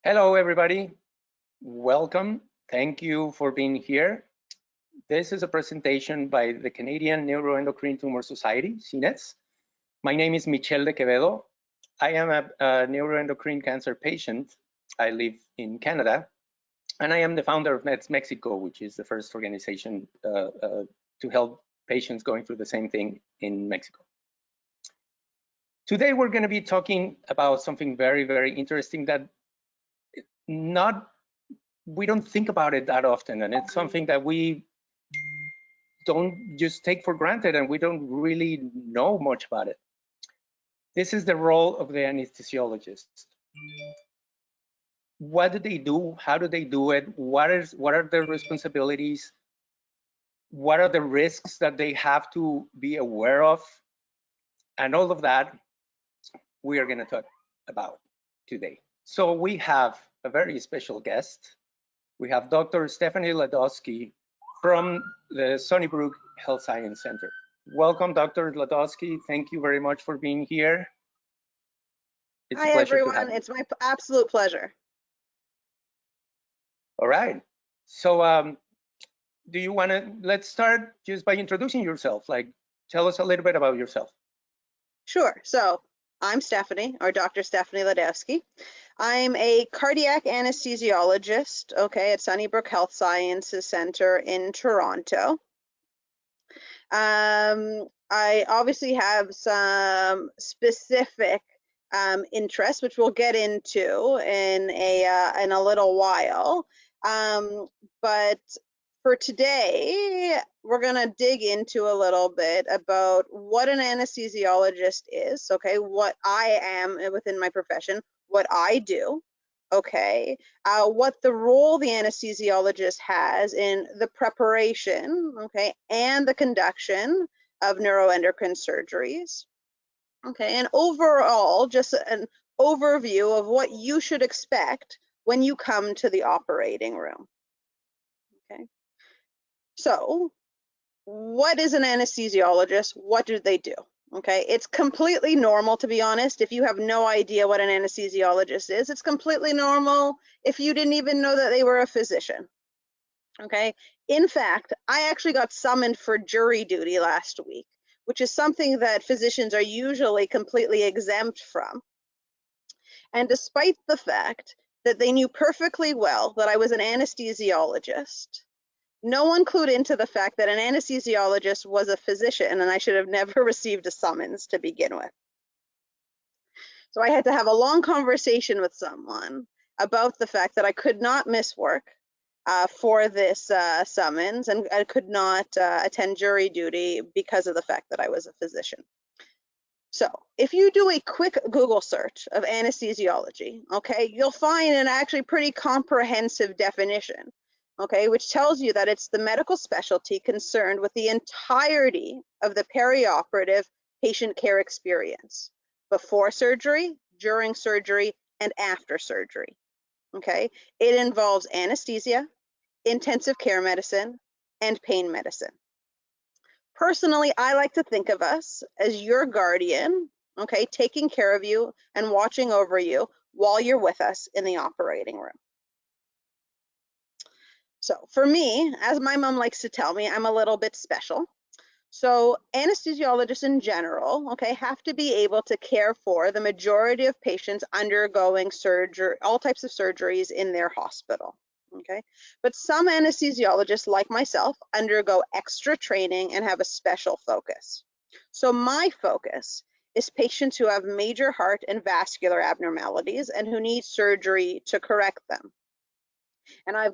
Hello, everybody. Welcome. Thank you for being here. This is a presentation by the Canadian Neuroendocrine Tumor Society, CNETS. My name is Michel DeQuevedo. I am a neuroendocrine cancer patient. I live in Canada, and I am the founder of NETS Mexico, which is the first organization to help patients going through the same thing in Mexico. Today, we're going to be talking about something very, very interesting that we don't think about it that often, and it's something that we don't just take for granted, and we don't really know much about it. This is the role of the anesthesiologist. What do they do? How do they do it? What are their responsibilities? What are the risks that they have to be aware of? And all of that we are going to talk about today. So we have a very special guest. We have Dr. Stephanie Ladowski from the Sunnybrook Health Science Center. Welcome, Dr. Ladowski. Thank you very much for being here. It's Hi, a pleasure everyone. to have you. It's my absolute pleasure. All right. So do you want to, let's start just by introducing yourself. Like, tell us a little bit about yourself. Sure. So I'm Stephanie, or Dr. Stephanie Ladowski. I'm a cardiac anesthesiologist, at Sunnybrook Health Sciences Center in Toronto. I obviously have some specific interests, which we'll get into in a little while. But for today, we're going to dig into a little bit about what an anesthesiologist is, what I am within my profession, what I do, what the role the anesthesiologist has in the preparation, and the conduction of neuroendocrine surgeries, and overall, just an overview of what you should expect when you come to the operating room. So what is an anesthesiologist? What do they do? It's completely normal, to be honest. If you have no idea what an anesthesiologist is, it's completely normal if you didn't even know that they were a physician. In fact, I actually got summoned for jury duty last week, which is something that physicians are usually completely exempt from. And despite the fact that they knew perfectly well that I was an anesthesiologist, no one clued into the fact that an anesthesiologist was a physician, and I should have never received a summons to begin with. So I had to have a long conversation with someone about the fact that I could not miss work for this summons, and I could not attend jury duty because of the fact that I was a physician. So if you do a quick Google search of anesthesiology, you'll find an actually pretty comprehensive definition, which tells you that it's the medical specialty concerned with the entirety of the perioperative patient care experience, before surgery, during surgery, and after surgery. It involves anesthesia, intensive care medicine, and pain medicine. Personally, I like to think of us as your guardian, taking care of you and watching over you while you're with us in the operating room. So for me, as my mom likes to tell me, I'm a little bit special. So anesthesiologists in general, have to be able to care for the majority of patients undergoing surgery, all types of surgeries in their hospital. But some anesthesiologists, like myself, undergo extra training and have a special focus. So my focus is patients who have major heart and vascular abnormalities and who need surgery to correct them. And I've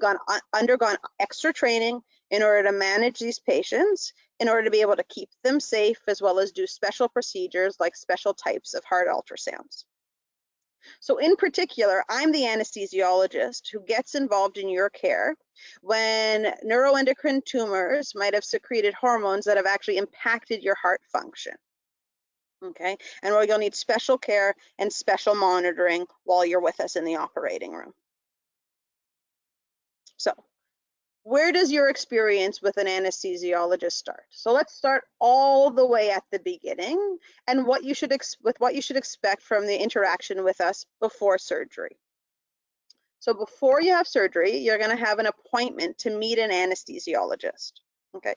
undergone extra training in order to manage these patients, in order to be able to keep them safe, as well as do special procedures like special types of heart ultrasounds. So in particular, I'm the anesthesiologist who gets involved in your care when neuroendocrine tumors might have secreted hormones that have actually impacted your heart function. And where you'll need special care and special monitoring while you're with us in the operating room. So where does your experience with an anesthesiologist start? So let's start all the way at the beginning and what you should expect from the interaction with us before surgery. So before you have surgery, you're going to have an appointment to meet an anesthesiologist. Okay.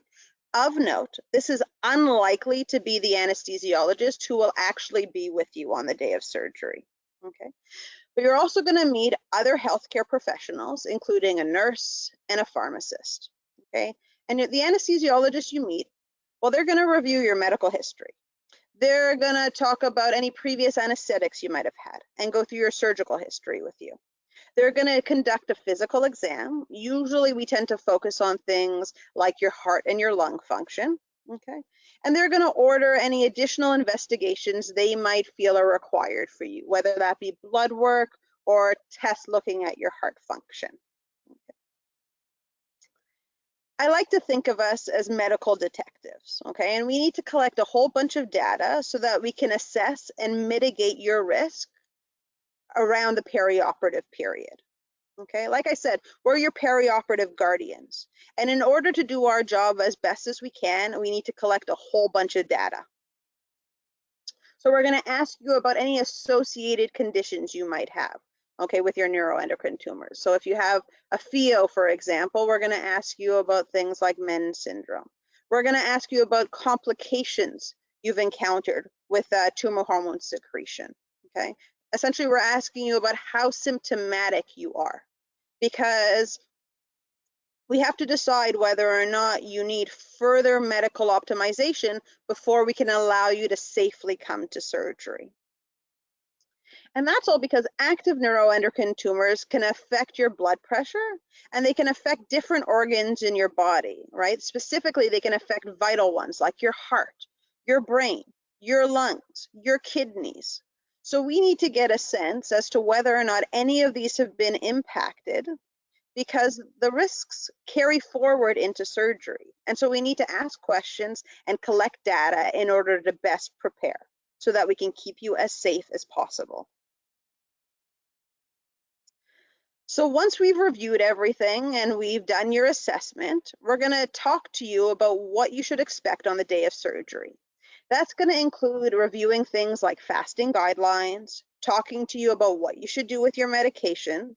Of note, this is unlikely to be the anesthesiologist who will actually be with you on the day of surgery. Okay. But you're also going to meet other healthcare professionals, including a nurse and a pharmacist. Okay. And the anesthesiologist you meet, well, they're going to review your medical history. They're going to talk about any previous anesthetics you might have had and go through your surgical history with you. They're going to conduct a physical exam. Usually we tend to focus on things like your heart and your lung function, okay? And they're going to order any additional investigations they might feel are required for you, whether that be blood work or tests looking at your heart function. Okay. I like to think of us as medical detectives, okay? And we need to collect a whole bunch of data so that we can assess and mitigate your risk around the perioperative period. Okay, like I said, we're your perioperative guardians. And in order to do our job as best as we can, we need to collect a whole bunch of data. So we're going to ask you about any associated conditions you might have, okay, with your neuroendocrine tumors. So if you have a FEO, for example, we're going to ask you about things like Men's syndrome. We're going to ask you about complications you've encountered with tumor hormone secretion, okay? Essentially, we're asking you about how symptomatic you are, because we have to decide whether or not you need further medical optimization before we can allow you to safely come to surgery. And that's all because active neuroendocrine tumors can affect your blood pressure, and they can affect different organs in your body, right? Specifically, they can affect vital ones like your heart, your brain, your lungs, your kidneys. So we need to get a sense as to whether or not any of these have been impacted, because the risks carry forward into surgery. And so we need to ask questions and collect data in order to best prepare so that we can keep you as safe as possible. So once we've reviewed everything and we've done your assessment, we're going to talk to you about what you should expect on the day of surgery. That's going to include reviewing things like fasting guidelines, talking to you about what you should do with your medication,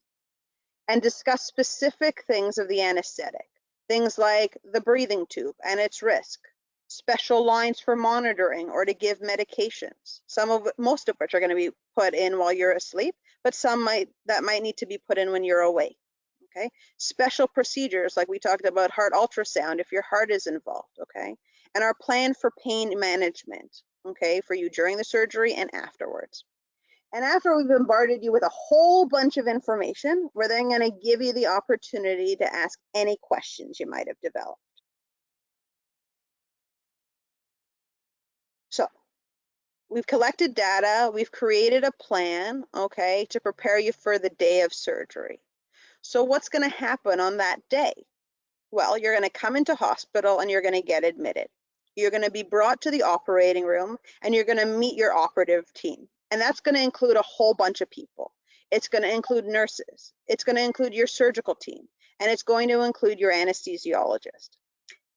and discuss specific things of the anesthetic, things like the breathing tube and its risk, special lines for monitoring or to give medications, most of which are going to be put in while you're asleep, but some might need to be put in when you're awake. Okay, special procedures like we talked about heart ultrasound if your heart is involved. Okay, and our plan for pain management. Okay, for you during the surgery and afterwards. And after we've bombarded you with a whole bunch of information, we're then going to give you the opportunity to ask any questions you might have developed. So we've collected data, we've created a plan, okay, to prepare you for the day of surgery. So what's going to happen on that day? Well, you're going to come into hospital and you're going to get admitted. You're going to be brought to the operating room and you're going to meet your operative team. And that's going to include a whole bunch of people. It's going to include nurses. It's going to include your surgical team. And it's going to include your anesthesiologist.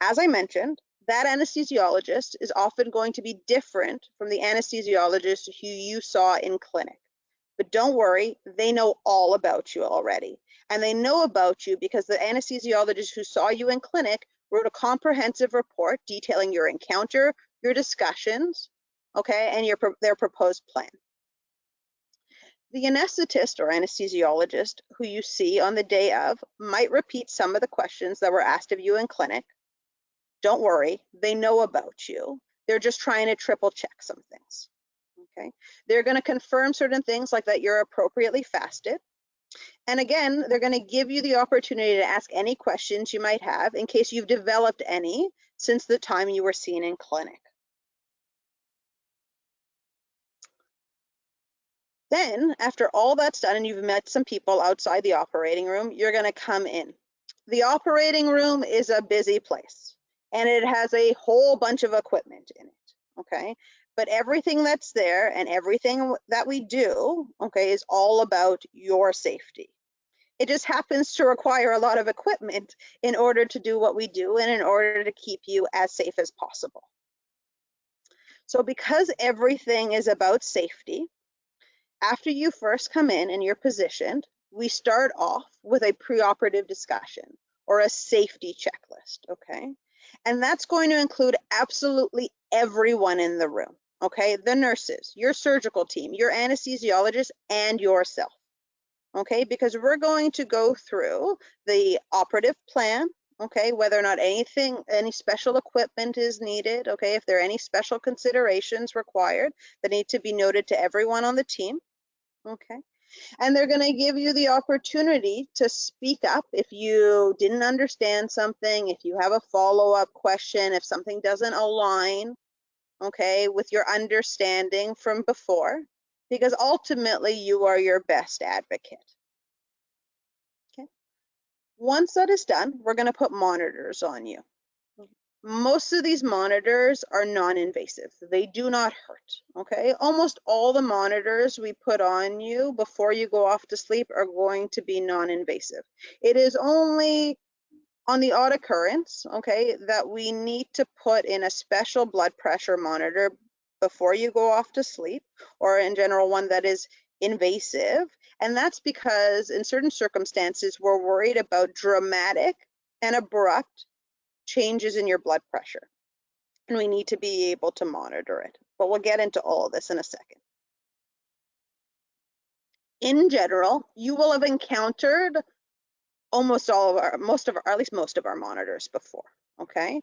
As I mentioned, that anesthesiologist is often going to be different from the anesthesiologist who you saw in clinic. But don't worry, they know all about you already. And they know about you because the anesthesiologist who saw you in clinic wrote a comprehensive report detailing your encounter, your discussions, okay, and their proposed plan. The anesthetist or anesthesiologist who you see on the day of might repeat some of the questions that were asked of you in clinic. Don't worry, they know about you. They're just trying to triple check some things. Okay, they're going to confirm certain things like that you're appropriately fasted. And again, they're going to give you the opportunity to ask any questions you might have in case you've developed any since the time you were seen in clinic. Then, after all that's done and you've met some people outside the operating room, you're going to come in. The operating room is a busy place and it has a whole bunch of equipment in it, okay? But everything that's there and everything that we do, okay, is all about your safety. It just happens to require a lot of equipment in order to do what we do and in order to keep you as safe as possible. So because everything is about safety, after you first come in and you're positioned, we start off with a preoperative discussion or a safety checklist, okay? And that's going to include absolutely everyone in the room, okay? The nurses, your surgical team, your anesthesiologist, and yourself, okay? Because we're going to go through the operative plan, okay? Whether or not any special equipment is needed, okay? If there are any special considerations required that need to be noted to everyone on the team, okay? And they're going to give you the opportunity to speak up if you didn't understand something, if you have a follow-up question, if something doesn't align, okay, with your understanding from before, because ultimately you are your best advocate. Okay. Once that is done, we're going to put monitors on you. Most of these monitors are non-invasive. They do not hurt, okay? Almost all the monitors we put on you before you go off to sleep are going to be non-invasive. It is only on the odd occurrence, okay, that we need to put in a special blood pressure monitor before you go off to sleep, or in general one that is invasive. And that's because in certain circumstances, we're worried about dramatic and abrupt changes in your blood pressure, and we need to be able to monitor it. But we'll get into all of this in a second. In general, you will have encountered most of our monitors before, okay?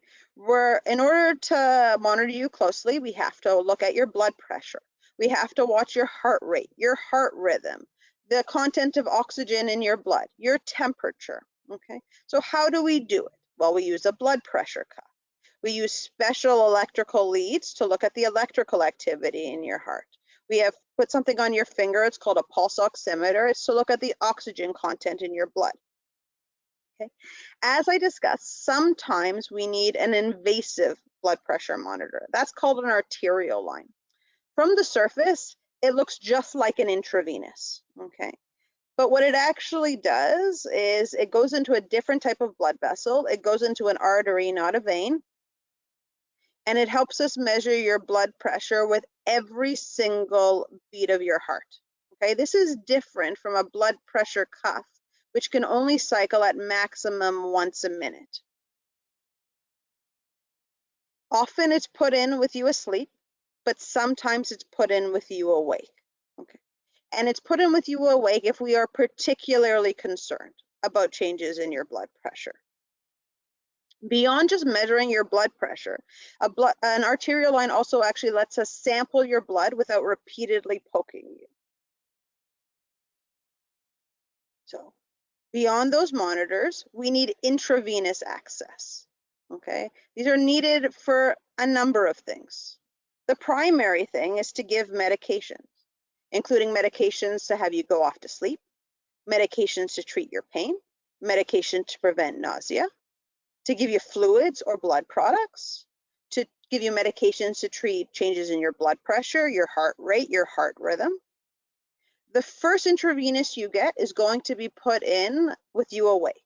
In order to monitor you closely, we have to look at your blood pressure. We have to watch your heart rate, your heart rhythm, the content of oxygen in your blood, your temperature, okay? So how do we do it? Well, we use a blood pressure cuff. We use special electrical leads to look at the electrical activity in your heart. We have put something on your finger, it's called a pulse oximeter. It's to look at the oxygen content in your blood. Okay. As I discussed, sometimes we need an invasive blood pressure monitor. That's called an arterial line. From the surface, it looks just like an intravenous, okay? But what it actually does is it goes into a different type of blood vessel. It goes into an artery, not a vein. And it helps us measure your blood pressure with every single beat of your heart. Okay, this is different from a blood pressure cuff, which can only cycle at maximum once a minute. Often it's put in with you asleep, but sometimes it's put in with you awake. Okay, and it's put in with you awake if we are particularly concerned about changes in your blood pressure. Beyond just measuring your blood pressure, an arterial line also actually lets us sample your blood without repeatedly poking you. So beyond those monitors, we need intravenous access, okay? These are needed for a number of things. The primary thing is to give medications, including medications to have you go off to sleep, medications to treat your pain, medication to prevent nausea, to give you fluids or blood products, to give you medications to treat changes in your blood pressure, your heart rate, your heart rhythm. The first intravenous you get is going to be put in with you awake,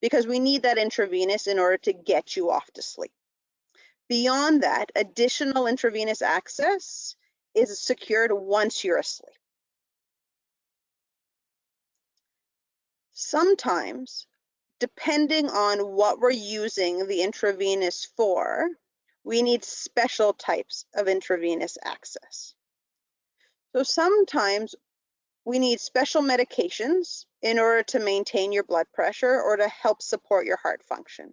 because we need that intravenous in order to get you off to sleep. Beyond that, additional intravenous access is secured once you're asleep. Sometimes, depending on what we're using the intravenous for, we need special types of intravenous access. So sometimes we need special medications in order to maintain your blood pressure or to help support your heart function.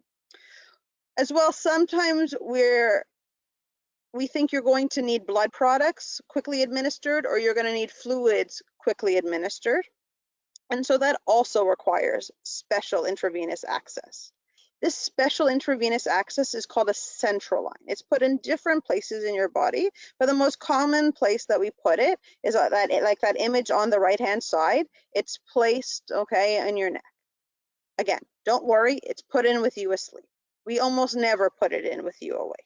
As well, sometimes we think you're going to need blood products quickly administered, or you're going to need fluids quickly administered. And so that also requires special intravenous access. This special intravenous access is called a central line. It's put in different places in your body, but the most common place that we put it is like that image on the right-hand side. It's placed, okay, in your neck. Again, don't worry, it's put in with you asleep. We almost never put it in with you awake.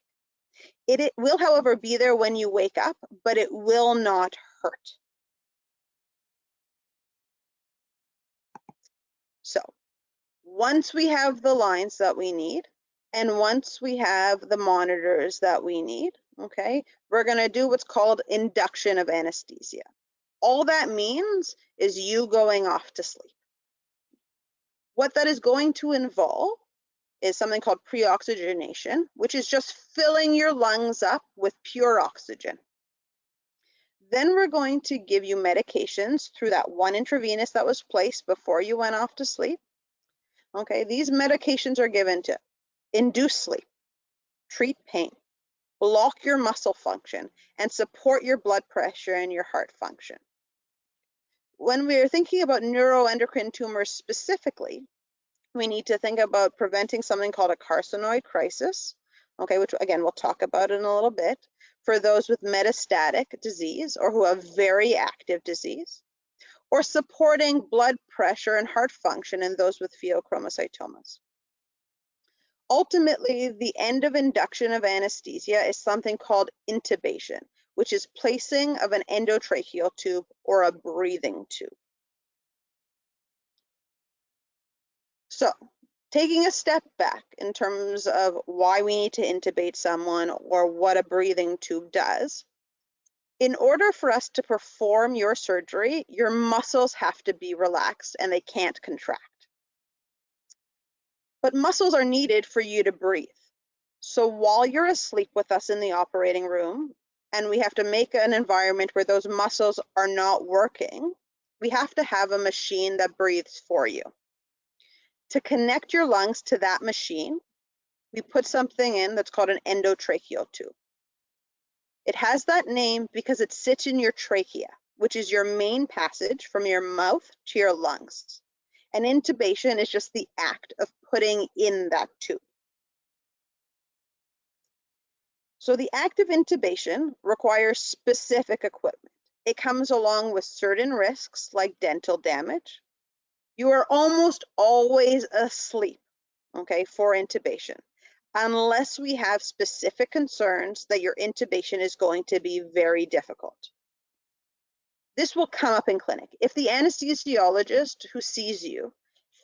It will, however, be there when you wake up, but it will not hurt. So once we have the lines that we need, and once we have the monitors that we need, okay, we're going to do what's called induction of anesthesia. All that means is you going off to sleep. What that is going to involve is something called pre-oxygenation, which is just filling your lungs up with pure oxygen. Then we're going to give you medications through that one intravenous that was placed before you went off to sleep. Okay, these medications are given to induce sleep, treat pain, block your muscle function, and support your blood pressure and your heart function. When we're thinking about neuroendocrine tumors specifically, we need to think about preventing something called a carcinoid crisis, okay, which again, we'll talk about in a little bit, for those with metastatic disease or who have very active disease, or supporting blood pressure and heart function in those with pheochromocytomas. Ultimately, the end of induction of anesthesia is something called intubation, which is placing of an endotracheal tube or a breathing tube. So, taking a step back in terms of why we need to intubate someone or what a breathing tube does, in order for us to perform your surgery, your muscles have to be relaxed and they can't contract. But muscles are needed for you to breathe. So while you're asleep with us in the operating room, and we have to make an environment where those muscles are not working, we have to have a machine that breathes for you. To connect your lungs to that machine, we put something in that's called an endotracheal tube. It has that name because it sits in your trachea, which is your main passage from your mouth to your lungs. And intubation is just the act of putting in that tube. So the act of intubation requires specific equipment. It comes along with certain risks like dental damage. You are almost always asleep, okay, for intubation, unless we have specific concerns that your intubation is going to be very difficult. This will come up in clinic. If the anesthesiologist who sees you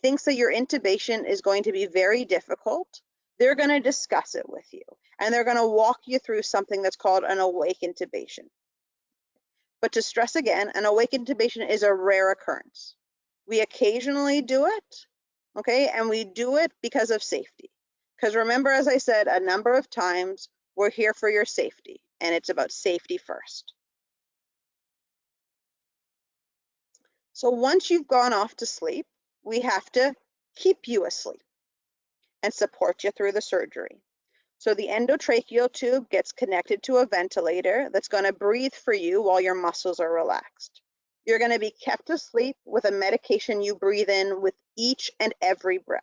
thinks that your intubation is going to be very difficult, they're going to discuss it with you, and they're going to walk you through something that's called an awake intubation. But to stress again, an awake intubation is a rare occurrence. We occasionally do it, okay, and we do it because of safety. Because remember, as I said a number of times, we're here for your safety, and it's about safety first. So once you've gone off to sleep, we have to keep you asleep and support you through the surgery. So the endotracheal tube gets connected to a ventilator that's going to breathe for you while your muscles are relaxed. You're going to be kept asleep with a medication you breathe in with each and every breath.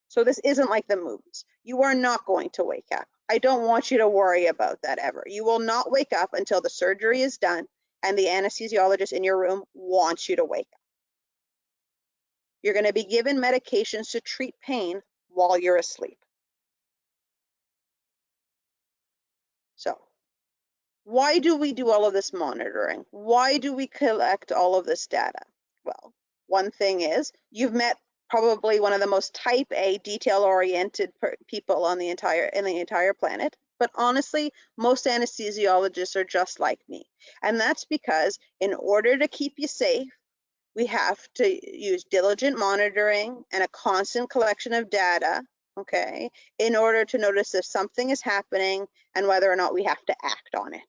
So this isn't like the movies. You are not going to wake up. I don't want you to worry about that ever. You will not wake up until the surgery is done and the anesthesiologist in your room wants you to wake up. You're going to be given medications to treat pain while you're asleep. So, why do we do all of this monitoring? Why do we collect all of this data? Well, one thing is you've met probably one of the most type A detail-oriented people on the entire planet. But honestly, most anesthesiologists are just like me. And that's because in order to keep you safe, we have to use diligent monitoring and a constant collection of data, okay, in order to notice if something is happening and whether or not we have to act on it.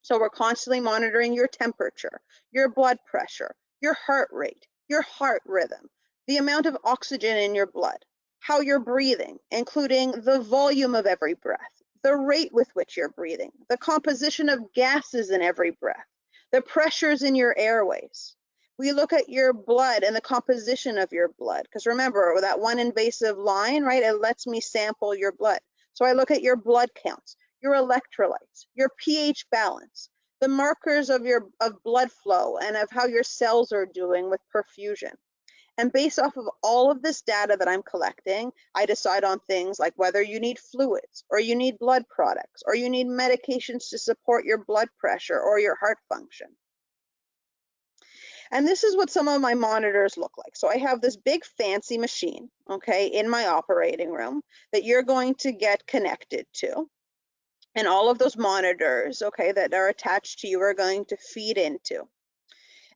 So we're constantly monitoring your temperature, your blood pressure, your heart rate, your heart rhythm, the amount of oxygen in your blood, how you're breathing, including the volume of every breath, the rate with which you're breathing, the composition of gases in every breath, the pressures in your airways. We look at your blood and the composition of your blood, because remember, with that one invasive line, right, it lets me sample your blood. So I look at your blood counts, your electrolytes, your pH balance, the markers of blood flow and of how your cells are doing with perfusion. And based off of all of this data that I'm collecting, I decide on things like whether you need fluids or you need blood products or you need medications to support your blood pressure or your heart function. And this is what some of my monitors look like. So I have this big fancy machine, okay, in my operating room that you're going to get connected to. And all of those monitors, okay, that are attached to you are going to feed into.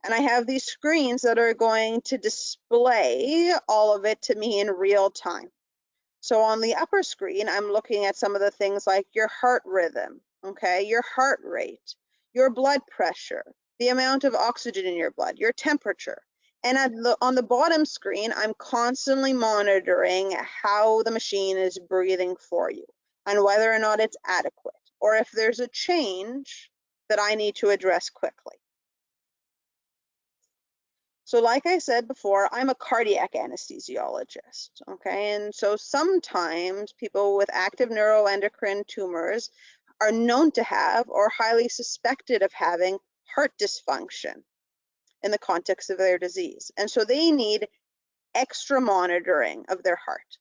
And I have these screens that are going to display all of it to me in real time. So on the upper screen, I'm looking at some of the things like your heart rhythm, okay, your heart rate, your blood pressure, the amount of oxygen in your blood, your temperature. And on the bottom screen, I'm constantly monitoring how the machine is breathing for you and whether or not it's adequate, or if there's a change that I need to address quickly. So like I said before, I'm a cardiac anesthesiologist, okay? And so sometimes people with active neuroendocrine tumors are known to have or highly suspected of having heart dysfunction in the context of their disease. And so they need extra monitoring of their heart.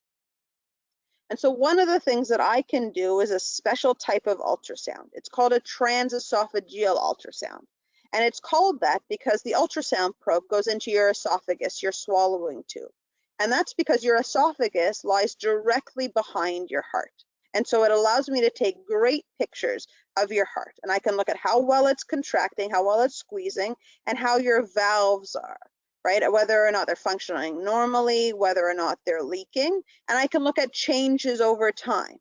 And so one of the things that I can do is a special type of ultrasound. It's called a transesophageal ultrasound. And it's called that because the ultrasound probe goes into your esophagus, your swallowing tube. And that's because your esophagus lies directly behind your heart. And so it allows me to take great pictures of your heart. And I can look at how well it's contracting, how well it's squeezing, and how your valves are, right? Whether or not they're functioning normally, whether or not they're leaking. And I can look at changes over time.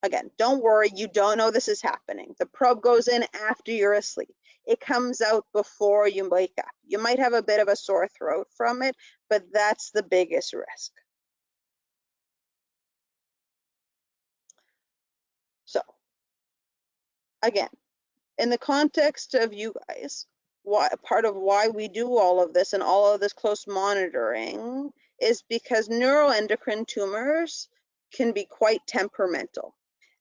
Again, don't worry, you don't know this is happening. The probe goes in after you're asleep. It comes out before you wake up. You might have a bit of a sore throat from it, but that's the biggest risk. So, again, in the context of you guys, part of why we do all of this and all of this close monitoring is because neuroendocrine tumors can be quite temperamental.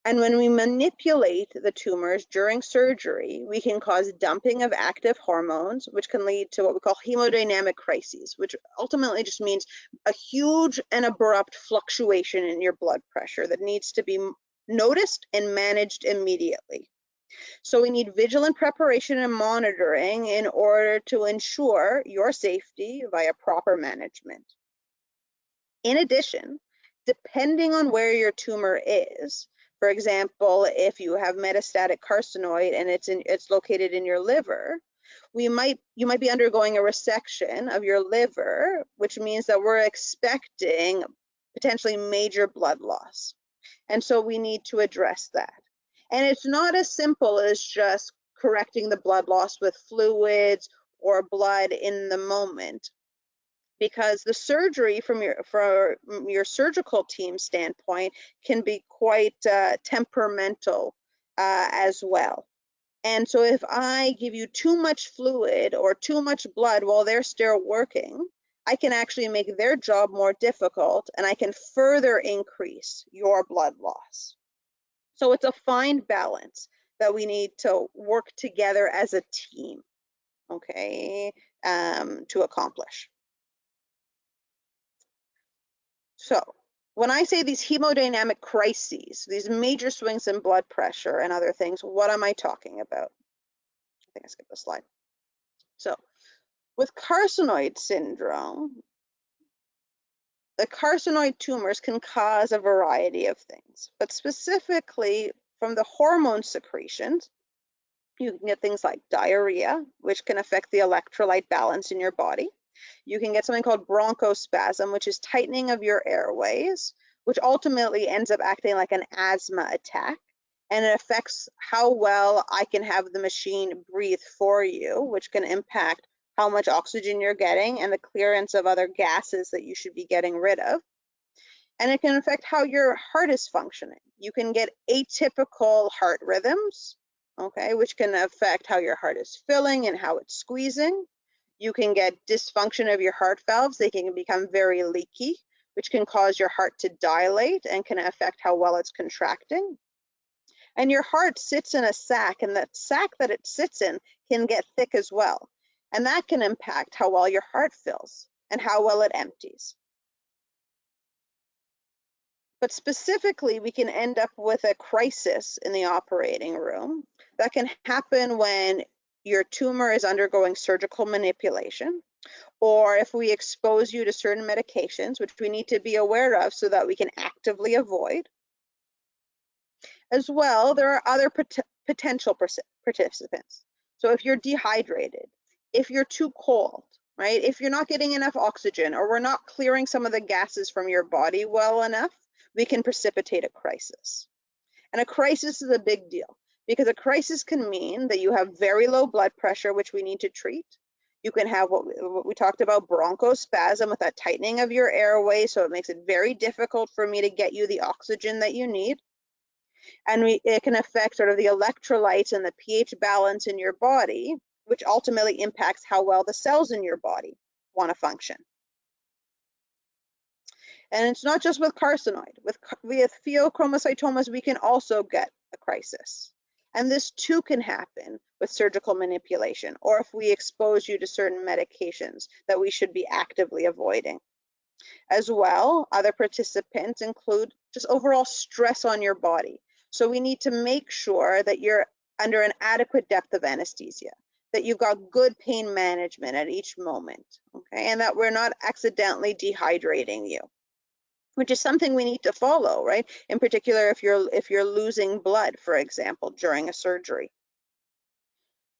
And when we manipulate the tumors during surgery, we can cause dumping of active hormones, which can lead to what we call hemodynamic crises, which ultimately just means a huge and abrupt fluctuation in your blood pressure that needs to be noticed and managed immediately. So we need vigilant preparation and monitoring in order to ensure your safety via proper management. In addition, depending on where your tumor is, for example, if you have metastatic carcinoid and it's located in your liver, you might be undergoing a resection of your liver, which means that we're expecting potentially major blood loss. And so we need to address that. And it's not as simple as just correcting the blood loss with fluids or blood in the moment, because the surgery from your surgical team standpoint can be quite temperamental as well. And so if I give you too much fluid or too much blood while they're still working, I can actually make their job more difficult, and I can further increase your blood loss. So it's a fine balance that we need to work together as a team, okay, to accomplish. So when I say these hemodynamic crises, these major swings in blood pressure and other things, what am I talking about? I think I skipped the slide. So with carcinoid syndrome, the carcinoid tumors can cause a variety of things, but specifically from the hormone secretions, you can get things like diarrhea, which can affect the electrolyte balance in your body. You can get something called bronchospasm, which is tightening of your airways, which ultimately ends up acting like an asthma attack. And it affects how well I can have the machine breathe for you, which can impact how much oxygen you're getting and the clearance of other gases that you should be getting rid of. And it can affect how your heart is functioning. You can get atypical heart rhythms, okay, which can affect how your heart is filling and how it's squeezing. You can get dysfunction of your heart valves. They can become very leaky, which can cause your heart to dilate and can affect how well it's contracting. And your heart sits in a sac, and that sac that it sits in can get thick as well. And that can impact how well your heart fills and how well it empties. But specifically, we can end up with a crisis in the operating room that can happen when your tumor is undergoing surgical manipulation, or if we expose you to certain medications, which we need to be aware of so that we can actively avoid. As well, there are other potential participants. So if you're dehydrated, if you're too cold, right? If you're not getting enough oxygen or we're not clearing some of the gases from your body well enough, we can precipitate a crisis. And a crisis is a big deal because a crisis can mean that you have very low blood pressure, which we need to treat. You can have what we talked about, bronchospasm, with that tightening of your airway, so it makes it very difficult for me to get you the oxygen that you need. And it can affect sort of the electrolytes and the pH balance in your body, which ultimately impacts how well the cells in your body want to function. And it's not just with carcinoid. With pheochromocytomas, we can also get a crisis. And this too can happen with surgical manipulation, or if we expose you to certain medications that we should be actively avoiding. As well, other participants include just overall stress on your body. So we need to make sure that you're under an adequate depth of anesthesia, that you've got good pain management at each moment, okay, and that we're not accidentally dehydrating you, which is something we need to follow, right? In particular, if you're losing blood, for example, during a surgery.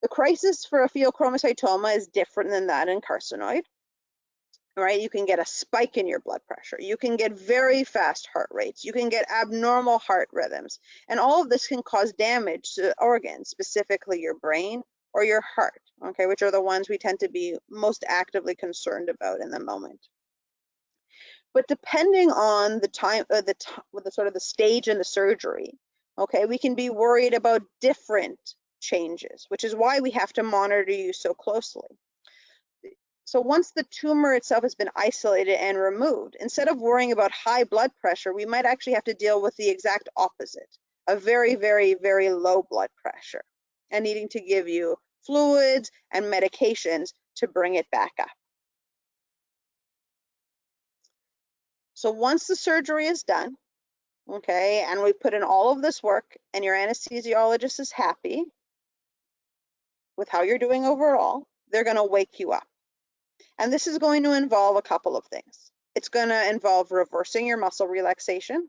The crisis for a pheochromocytoma is different than that in carcinoid, right? You can get a spike in your blood pressure. You can get very fast heart rates. You can get abnormal heart rhythms. And all of this can cause damage to organs, specifically your brain or your heart, okay, which are the ones we tend to be most actively concerned about in the moment. But depending on the time, the sort of the stage in the surgery, okay, we can be worried about different changes, which is why we have to monitor you so closely. So once the tumor itself has been isolated and removed, instead of worrying about high blood pressure, we might actually have to deal with the exact opposite, a very, very, very low blood pressure, and needing to give you fluids and medications to bring it back up. So once the surgery is done, okay, and we put in all of this work and your anesthesiologist is happy with how you're doing overall, they're going to wake you up. And this is going to involve a couple of things. It's going to involve reversing your muscle relaxation,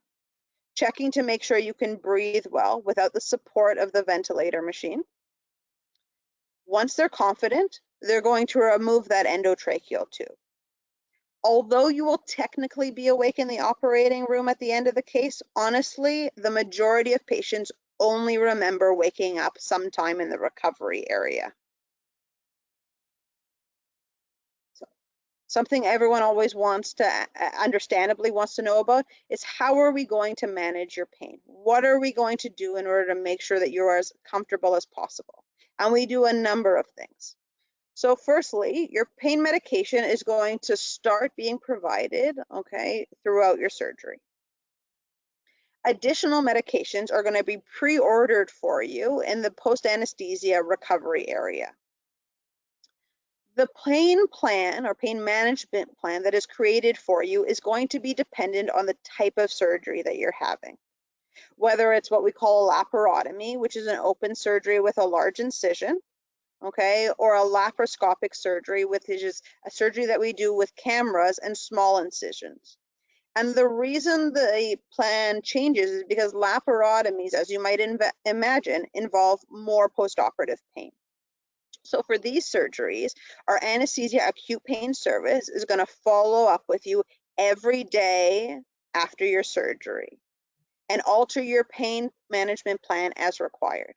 checking to make sure you can breathe well without the support of the ventilator machine. Once they're confident, they're going to remove that endotracheal tube. Although you will technically be awake in the operating room at the end of the case, honestly, the majority of patients only remember waking up sometime in the recovery area. So, something everyone always wants to, understandably wants to know about is how are we going to manage your pain? What are we going to do in order to make sure that you're as comfortable as possible? And we do a number of things. So firstly, your pain medication is going to start being provided, okay, throughout your surgery. Additional medications are going to be pre-ordered for you in the post-anesthesia recovery area. The pain plan or pain management plan that is created for you is going to be dependent on the type of surgery that you're having. Whether it's what we call a laparotomy, which is an open surgery with a large incision, okay, or a laparoscopic surgery, which is a surgery that we do with cameras and small incisions. And the reason the plan changes is because laparotomies, as you might imagine, involve more postoperative pain. So for these surgeries, our anesthesia acute pain service is going to follow up with you every day after your surgery and alter your pain management plan as required.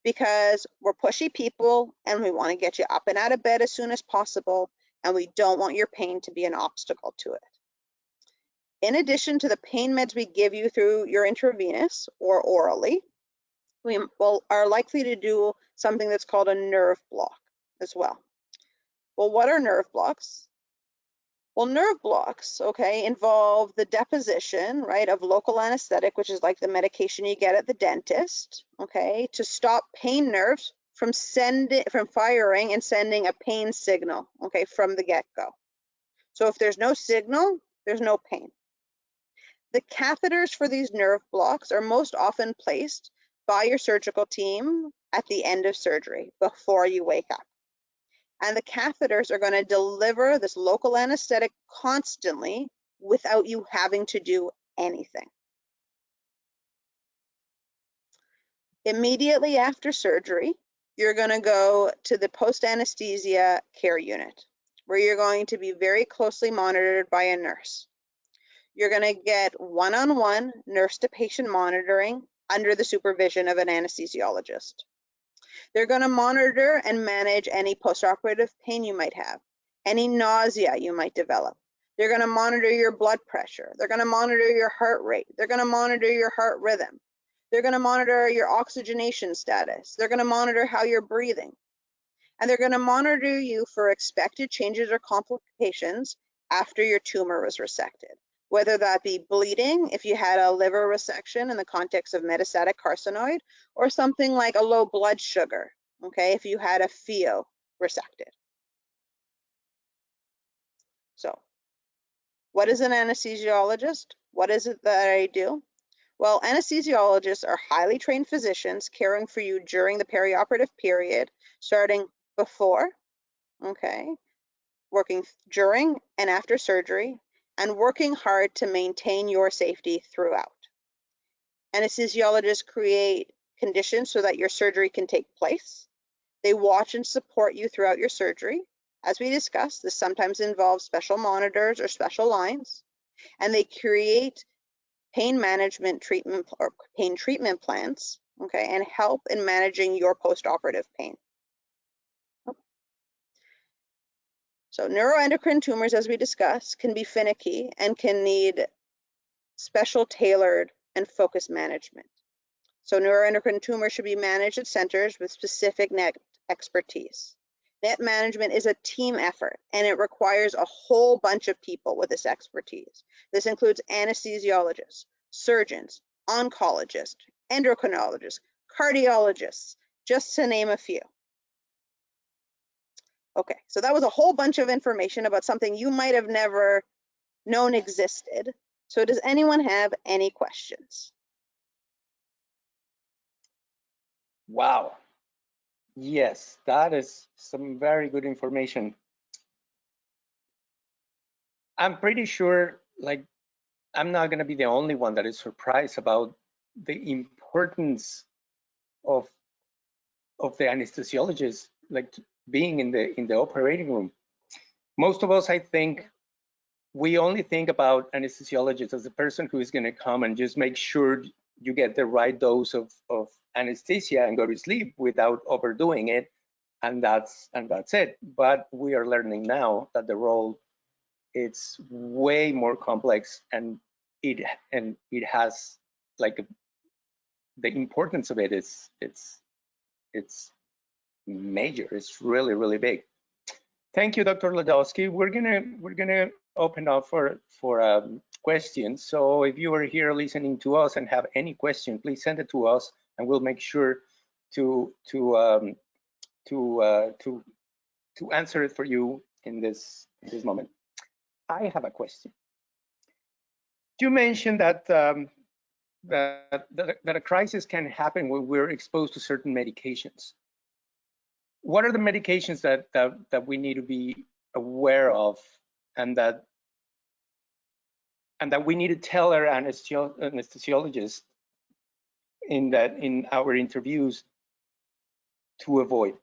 Because we're pushy people and we want to get you up and out of bed as soon as possible, and we don't want your pain to be an obstacle to it. In addition to the pain meds we give you through your intravenous or orally, we are likely to do something that's called a nerve block as well. Well, what are nerve blocks? Well, nerve blocks, okay, involve the deposition, right, of local anesthetic, which is like the medication you get at the dentist, okay, to stop pain nerves from firing and sending a pain signal, okay, from the get-go. So if there's no signal, there's no pain. The catheters for these nerve blocks are most often placed by your surgical team at the end of surgery, before you wake up. And the catheters are going to deliver this local anesthetic constantly without you having to do anything. Immediately after surgery, you're going to go to the post-anesthesia care unit, where you're going to be very closely monitored by a nurse. You're going to get one-on-one nurse-to-patient monitoring under the supervision of an anesthesiologist. They're going to monitor and manage any postoperative pain you might have, any nausea you might develop. They're going to monitor your blood pressure. They're going to monitor your heart rate. They're going to monitor your heart rhythm. They're going to monitor your oxygenation status. They're going to monitor how you're breathing. And they're going to monitor you for expected changes or complications after your tumor was resected, whether that be bleeding, if you had a liver resection in the context of metastatic carcinoid, or something like a low blood sugar, okay, if you had a FEO resected. So, what is an anesthesiologist? What is it that I do? Well, anesthesiologists are highly trained physicians caring for you during the perioperative period, starting before, okay, working during and after surgery, and working hard to maintain your safety throughout. Anesthesiologists create conditions so that your surgery can take place. They watch and support you throughout your surgery. As we discussed, this sometimes involves special monitors or special lines, and they create pain management treatment or pain treatment plans, okay, and help in managing your postoperative pain. So neuroendocrine tumors, as we discussed, can be finicky and can need special tailored and focused management. So neuroendocrine tumors should be managed at centers with specific NET expertise. NET management is a team effort, and it requires a whole bunch of people with this expertise. This includes anesthesiologists, surgeons, oncologists, endocrinologists, cardiologists, just to name a few. Okay, so that was a whole bunch of information about something you might have never known existed. So does anyone have any questions? Wow. Yes, that is some very good information. I'm pretty sure, like, I'm not going to be the only one that is surprised about the importance of the anesthesiologist, like being in the operating room. Most of us, I think, we only think about anesthesiologists as the person who is going to come and just make sure you get the right dose of anesthesia and go to sleep without overdoing it, and that's it. But we are learning now that the role, it's way more complex, and it has, like, the importance of it is it's major. It's really, really big. Thank you, Dr. Ladowski. We're gonna open up for questions. So if you are here listening to us and have any question, please send it to us, and we'll make sure to answer it for you in this moment. I have a question. You mentioned that that a crisis can happen when we're exposed to certain medications. What are the medications that we need to be aware of, and that we need to tell our anesthesiologist in our interviews to avoid?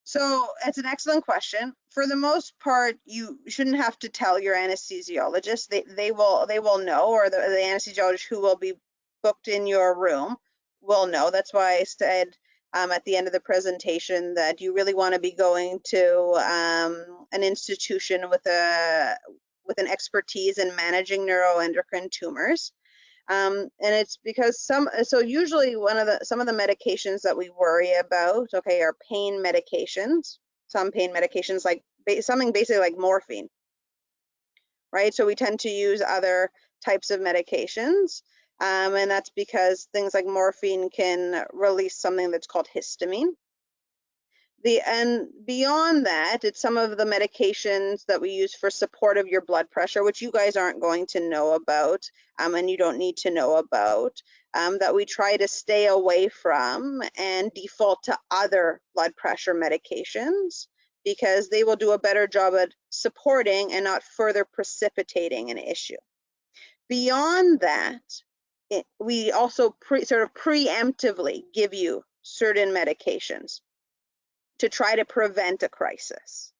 So it's an excellent question. For the most part, you shouldn't have to tell your anesthesiologist. They will know, or the anesthesiologist who will be booked in your room will know. That's why I said at the end of the presentation that you really want to be going to an institution with an expertise in managing neuroendocrine tumors. And it's because so usually some of the medications that we worry about, okay, are pain medications. Some pain medications, like something basically like morphine, right? So we tend to use other types of medications, and that's because things like morphine can release something that's called histamine. And beyond that, it's some of the medications that we use for support of your blood pressure, which you guys aren't going to know about, and you don't need to know about, that we try to stay away from and default to other blood pressure medications, because they will do a better job at supporting and not further precipitating an issue. Beyond that, we also sort of preemptively give you certain medications to try to prevent a crisis.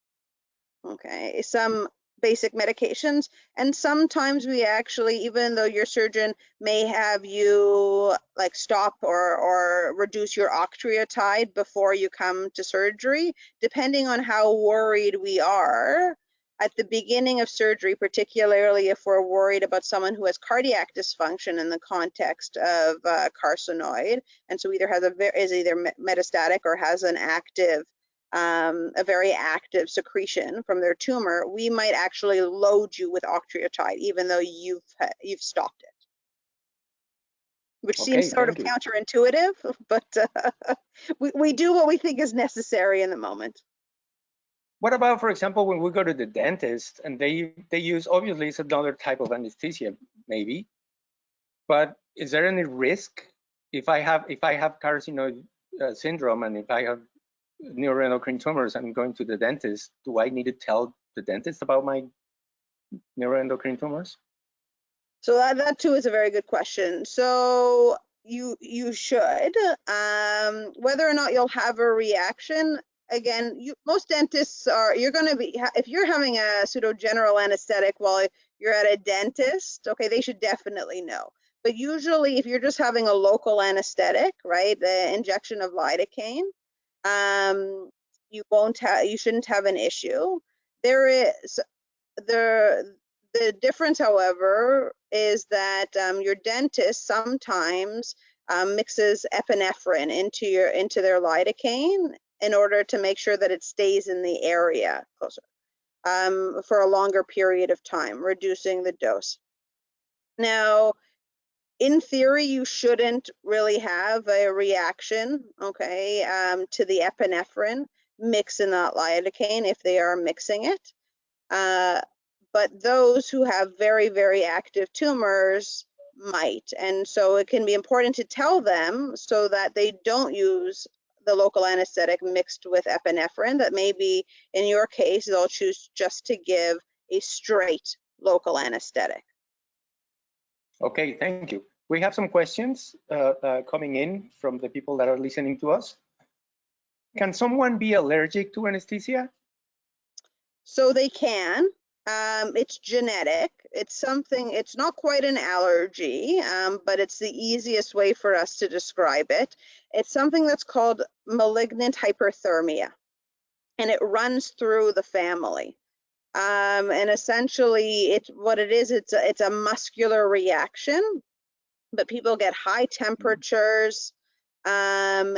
Okay, some basic medications, and sometimes we actually, even though your surgeon may have you like stop or reduce your octreotide before you come to surgery, depending on how worried we are at the beginning of surgery, particularly if we're worried about someone who has cardiac dysfunction in the context of carcinoid, and so either is either metastatic or has an active a very active secretion from their tumor, we might actually load you with octreotide, even though you've stopped it. Which seems sort of counterintuitive, but we do what we think is necessary in the moment. What about, for example, when we go to the dentist and they use, obviously it's another type of anesthesia, maybe, but is there any risk if I have carcinoid syndrome and if I have neuroendocrine tumors, I'm going to the dentist, do I need to tell the dentist about my neuroendocrine tumors? So that too is a very good question. So you should, whether or not you'll have a reaction, again, most dentists are, you're going to be, if you're having a pseudo general anesthetic while you're at a dentist, okay, they should definitely know. But usually if you're just having a local anesthetic, right, the injection of lidocaine, you shouldn't have an issue. There is the difference, however, is that your dentist sometimes mixes epinephrine into their lidocaine in order to make sure that it stays in the area closer for a longer period of time, reducing the dose. Now, in theory, you shouldn't really have a reaction, okay, to the epinephrine mix in that lidocaine if they are mixing it. But those who have very, very active tumors might. And so it can be important to tell them so that they don't use the local anesthetic mixed with epinephrine, that maybe in your case, they'll choose just to give a straight local anesthetic. Okay, thank you. We have some questions coming in from the people that are listening to us. Can someone be allergic to anesthesia? So they can. It's genetic. It's something, it's not quite an allergy, but it's the easiest way for us to describe it. It's something that's called malignant hyperthermia, and it runs through the family. And essentially, what it is, it's a muscular reaction, but people get high temperatures, and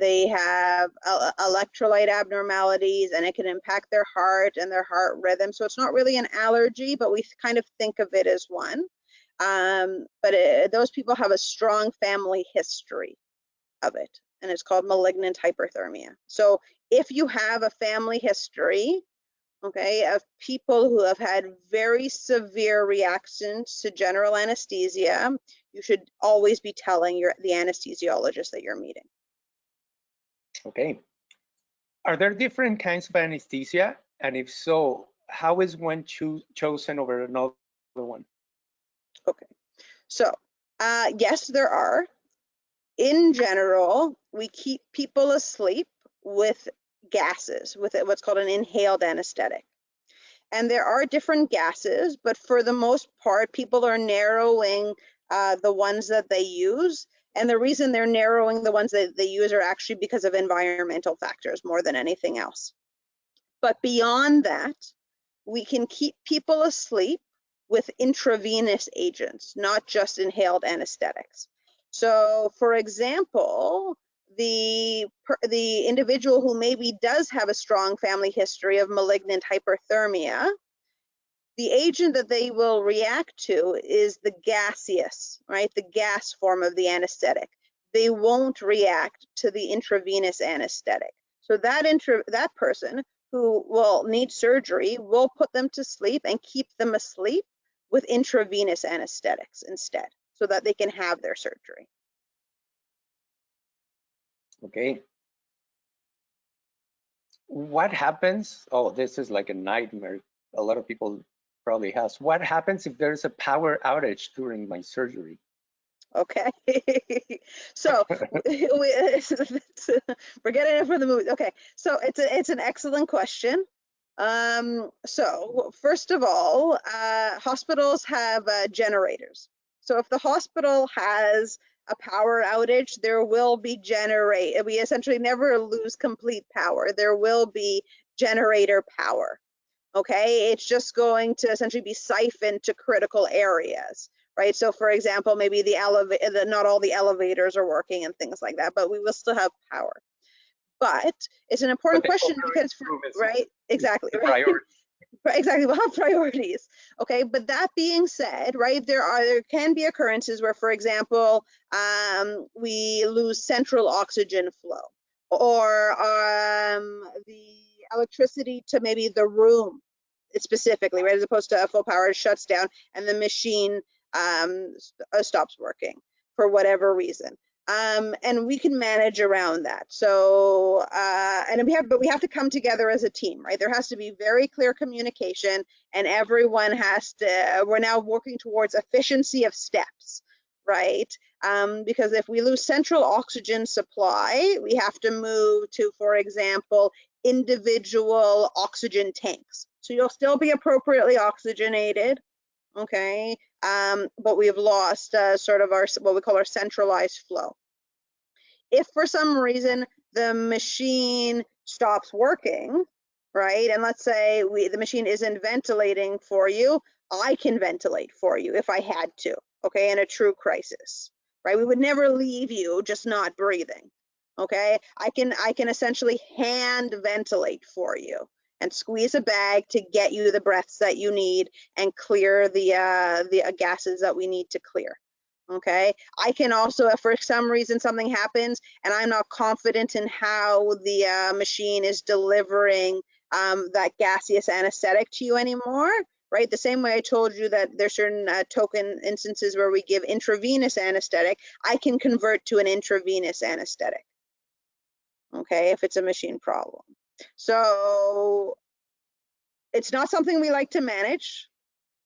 they have electrolyte abnormalities, and it can impact their heart and their heart rhythm. So it's not really an allergy, but we kind of think of it as one. But those people have a strong family history of it, and it's called malignant hyperthermia. So if you have a family history, okay, of people who have had very severe reactions to general anesthesia, you should always be telling the anesthesiologist that you're meeting. Okay. Are there different kinds of anesthesia? And if so, how is one chosen over another one? Okay, so yes, there are. In general, we keep people asleep with gases, with what's called an inhaled anesthetic. And there are different gases, but for the most part, people are narrowing the ones that they use. And the reason they're narrowing the ones that they use are actually because of environmental factors more than anything else. But beyond that, we can keep people asleep with intravenous agents, not just inhaled anesthetics. So for example, the individual who maybe does have a strong family history of malignant hyperthermia, the agent that they will react to is the gaseous, right? The gas form of the anesthetic. They won't react to the intravenous anesthetic. So that person who will need surgery, will put them to sleep and keep them asleep with intravenous anesthetics instead, so that they can have their surgery. Okay. What happens? Oh, this is like a nightmare. A lot of people probably has. What happens if there's a power outage during my surgery? Okay. So we're getting it from the movie. Okay, so it's an excellent question. So first of all, hospitals have generators. So if the hospital has a power outage, there will be we essentially never lose complete power. There will be generator power. Okay, it's just going to essentially be siphoned to critical areas, right? So for example, maybe not all the elevators are working and things like that, but we will still have power. But it's an important question because, right? Exactly, right? Exactly, we'll have priorities. Okay, but that being said, right, there can be occurrences where, for example, we lose central oxygen flow, or the electricity to maybe the room specifically, right, as opposed to a full power shuts down and the machine stops working for whatever reason. And we can manage around that. So, but we have to come together as a team, right? There has to be very clear communication, and everyone has to, we're now working towards efficiency of steps, right? Because if we lose central oxygen supply, we have to move to, for example, individual oxygen tanks. So you'll still be appropriately oxygenated, okay? But we've lost sort of what we call our centralized flow. If for some reason the machine stops working, right? And let's say the machine isn't ventilating for you, I can ventilate for you if I had to, okay, in a true crisis, right? We would never leave you just not breathing, okay? I can essentially hand ventilate for you and squeeze a bag to get you the breaths that you need and clear the gases that we need to clear. Okay, I can also, if for some reason something happens and I'm not confident in how the machine is delivering that gaseous anesthetic to you anymore, right? The same way I told you that there's certain token instances where we give intravenous anesthetic, I can convert to an intravenous anesthetic, okay, if it's a machine problem. So it's not something we like to manage.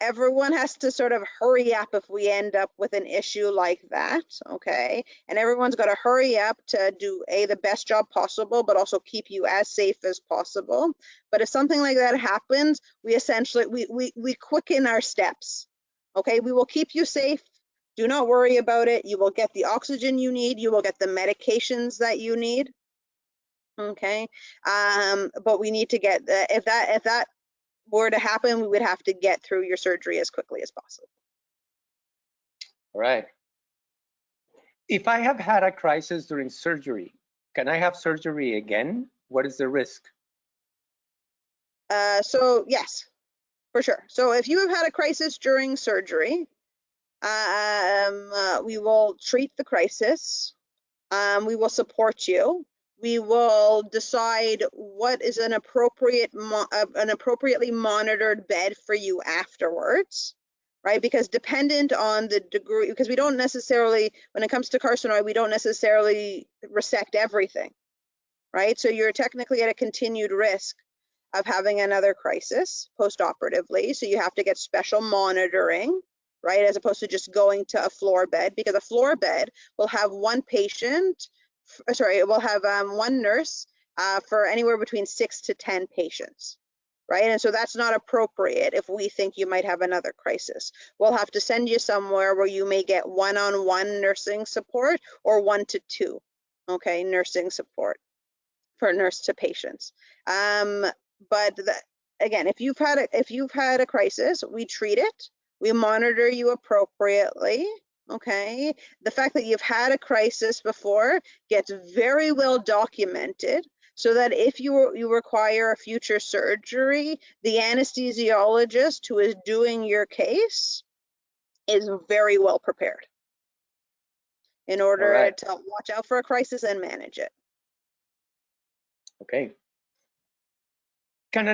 Everyone has to sort of hurry up if we end up with an issue like that, okay? And everyone's got to hurry up to do the best job possible, but also keep you as safe as possible. But if something like that happens, we essentially, we quicken our steps, okay? We will keep you safe. Do not worry about it. You will get the oxygen you need. You will get the medications that you need, okay? But we need to get, if that were to happen, we would have to get through your surgery as quickly as possible. All right. If I have had a crisis during surgery, can I have surgery again? What is the risk? So yes, for sure. So if you have had a crisis during surgery, we will treat the crisis. We will support you. We will decide what is an appropriately monitored bed for you afterwards, right? Because dependent on the degree, because we don't necessarily, when it comes to carcinoid, we don't necessarily resect everything, right? So you're technically at a continued risk of having another crisis post-operatively. So you have to get special monitoring, right? As opposed to just going to a floor bed, because a floor bed will have one patient, it will have one nurse for anywhere between 6 to 10 patients, right? And so that's not appropriate if we think you might have another crisis. We'll have to send you somewhere where you may get one-on-one nursing support or 1 to 2, okay, nursing support for nurse to patients. But again, if you've had a crisis, we treat it, we monitor you appropriately. Okay, the fact that you've had a crisis before gets very well documented, so that if you require a future surgery, the anesthesiologist who is doing your case is very well prepared in order to watch out for a crisis and manage it. Okay. Can a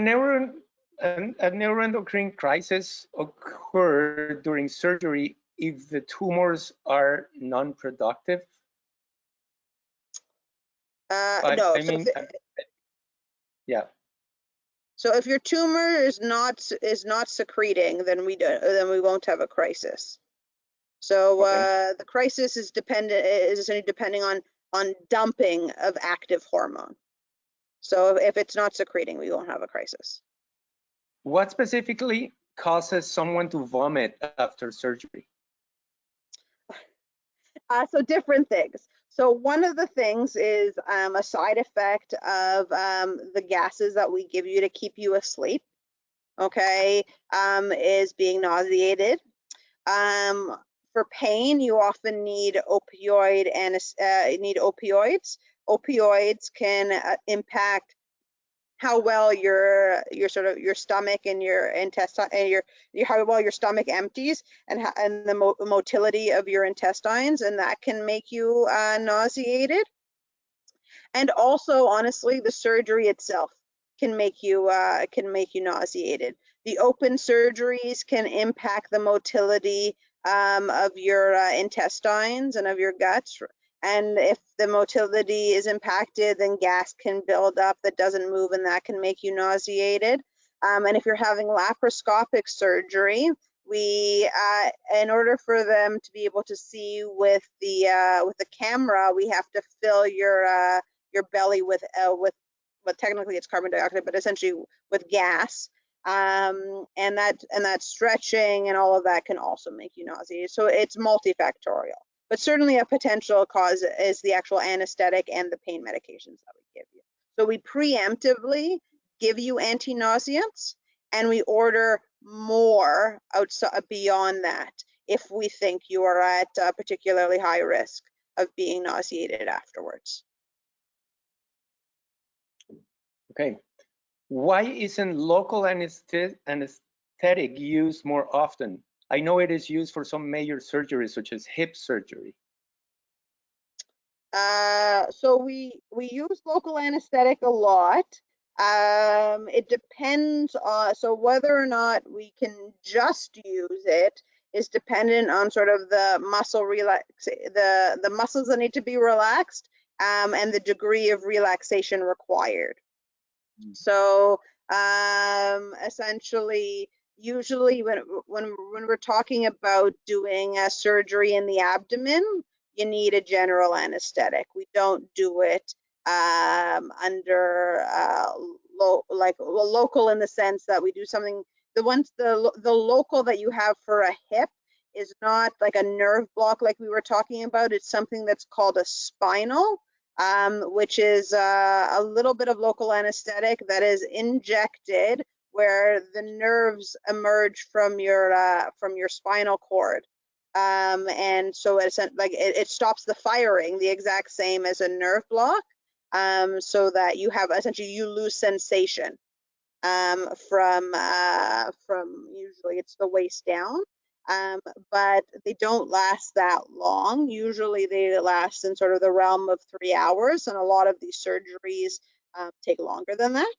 neuroendocrine crisis occur during surgery if the tumors are non-productive? No. Yeah. So if your tumor is not secreting, then we won't have a crisis. So Okay. the crisis is essentially depending on dumping of active hormone. So if it's not secreting, we won't have a crisis. What specifically causes someone to vomit after surgery? So different things. So one of the things is a side effect of the gases that we give you to keep you asleep, okay, is being nauseated. For pain, you often need opioids. Opioids can impact how well your stomach and your intestine and how well your stomach empties, and the motility of your intestines, and that can make you nauseated. And also, honestly, the surgery itself can make you nauseated. The open surgeries can impact the motility of your intestines and of your guts. And if the motility is impacted, then gas can build up that doesn't move, and that can make you nauseated. And if you're having laparoscopic surgery, we in order for them to be able to see with the camera, we have to fill your belly with well, technically it's carbon dioxide, but essentially with gas. And that stretching and all of that can also make you nauseous. So it's multifactorial, but certainly a potential cause is the actual anesthetic and the pain medications that we give you. So we preemptively give you anti-nauseants, and we order more outside beyond that if we think you are at a particularly high risk of being nauseated afterwards. Okay. Why isn't local anesthetic used more often? I know it is used for some major surgeries such as hip surgery. So we use local anesthetic a lot. It depends on, so whether or not we can just use it is dependent on sort of the muscle the muscles that need to be relaxed, and the degree of relaxation required. So essentially, usually when we're talking about doing a surgery in the abdomen, you need a general anesthetic. We don't do it under local in the sense that we do something. The local that you have for a hip is not like a nerve block like we were talking about. It's something that's called a spinal, which is a little bit of local anesthetic that is injected where the nerves emerge from your spinal cord. And so it stops the firing the exact same as a nerve block, so that you have essentially you lose sensation from usually it's the waist down. But they don't last that long. Usually they last in sort of the realm of 3 hours, and a lot of these surgeries take longer than that.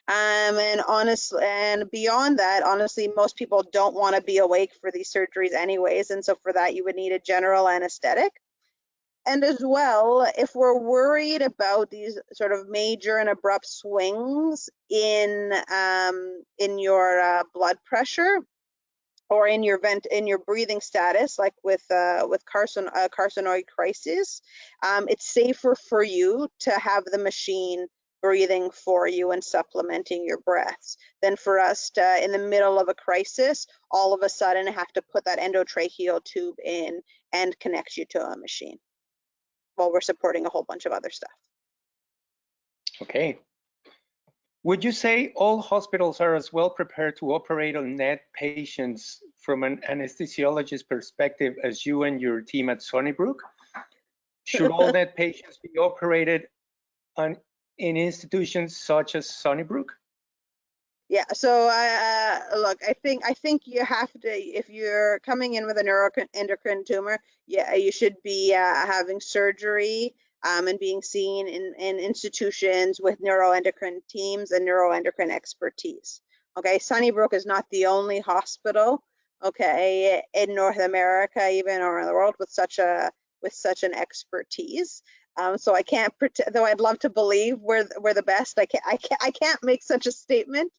And honestly, and beyond that, honestly, most people don't want to be awake for these surgeries anyways, and so for that you would need a general anesthetic. And as well, if we're worried about these sort of major and abrupt swings in your blood pressure, or in your breathing status, like with carcinoid crisis, it's safer for you to have the machine breathing for you and supplementing your breaths than for us to, in the middle of a crisis, all of a sudden have to put that endotracheal tube in and connect you to a machine while we're supporting a whole bunch of other stuff. Okay. Would you say all hospitals are as well prepared to operate on NET patients from an anesthesiologist perspective as you and your team at Sunnybrook? Should all NET patients be operated on in institutions such as Sunnybrook? Yeah, so look, I think you have to, if you're coming in with a neuroendocrine tumor, yeah, you should be having surgery and being seen in institutions with neuroendocrine teams and neuroendocrine expertise. Okay, Sunnybrook is not the only hospital, okay, in North America, even or in the world with such an expertise. So I can't pretend, though I'd love to believe we're the best. I can't make such a statement.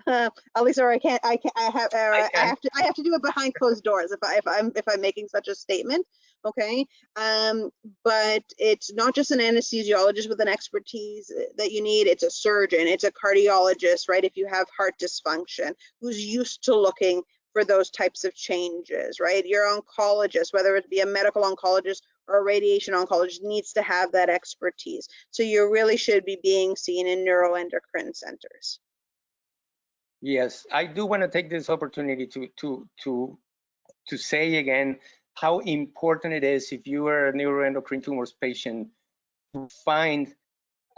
At least, or I can't. I have. I can. I have to do it behind closed doors if I'm making such a statement. Okay. But it's not just an anesthesiologist with an expertise that you need. It's a surgeon. It's a cardiologist, right? If you have heart dysfunction, who's used to looking for those types of changes, right? Your oncologist, whether it be a medical oncologist or a radiation oncologist, needs to have that expertise. So you really should be being seen in neuroendocrine centers. Yes, I do want to take this opportunity to say again how important it is, if you are a neuroendocrine tumors patient, to find